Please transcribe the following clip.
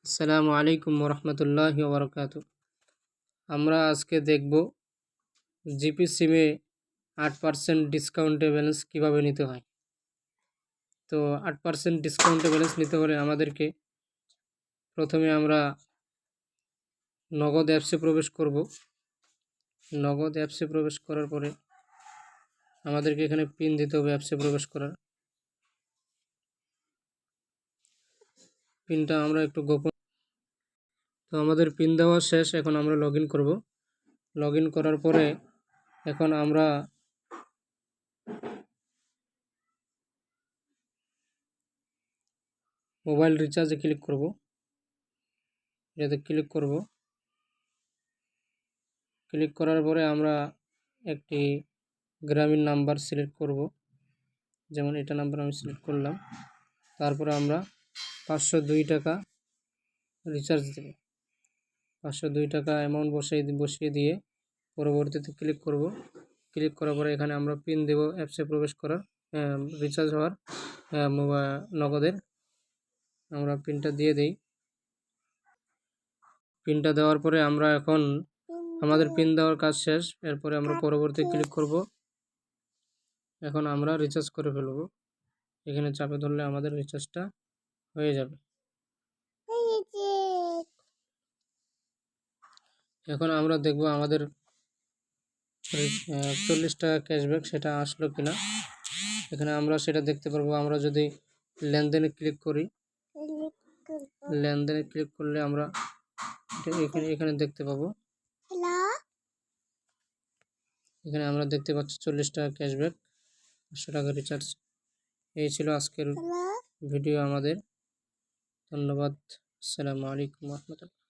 আসসালামু আলাইকুম ওরহমতুল্লাহি ওবরকাতু। আমরা আজকে দেখব জিপি সিমে 8% ডিসকাউন্টে ব্যালেন্স কীভাবে নিতে হয়। তো 8% ডিসকাউন্টে ব্যালেন্স নিতে হলে আমাদেরকে প্রথমে আমরা নগদ অ্যাপসে প্রবেশ করব। নগদ অ্যাপসে প্রবেশ করার পরে আমাদেরকে এখানে পিন দিতে হবে অ্যাপসে প্রবেশ করার। পিনটা আমরা একটু গোপন। তো আমাদের পিন দেওয়া শেষ, এখন আমরা লগ ইন করব। লগ ইন করার পরে এখন আমরা মোবাইল রিচার্জে ক্লিক করব। এটাতে ক্লিক করব। ক্লিক করার পরে আমরা একটি গ্রামীণ নাম্বার সিলেক্ট করব, যেমন এটা নাম্বার আমি সিলেক্ট করলাম। তারপরে আমরা 502 টাকা রিচার্জ দেব। 502 টাকা অ্যামাউন্ট বসিয়ে দিয়ে পরবর্তীতে ক্লিক করব। ক্লিক করার পরে এখানে আমরা পিন দেব অ্যাপসে প্রবেশ করার, রিচার্জ হওয়ার নগদের। আমরা পিনটা দিয়ে দিই। পিনটা দেওয়ার পরে আমরা এখন আমাদের পিন দেওয়ার কাজ শেষ। এরপরে আমরা পরবর্তী ক্লিক করব। এখন আমরা রিচার্জ করে ফেলব। এখানে চাপে ধরলে আমাদের রিচার্জটা হয়ে যাবে। এখন আমরা দেখব আমাদের 40 টাকা ক্যাশব্যাক সেটা আসলো কিনা। এখানে আমরা সেটা দেখতে পারবো। আমরা যদি লেনদেনে ক্লিক করি, লেনদেনে ক্লিক করলে আমরা এখানে দেখতে পাবো। এখানে আমরা দেখতে পাচ্ছি 40 টাকা ক্যাশব্যাক, 500 টাকা রিচার্জ। এই ছিল আজকের ভিডিও আমাদের। ধন্যবাদ। আসসালামু আলাইকুম ওয়া রাহমাতুল্লাহ।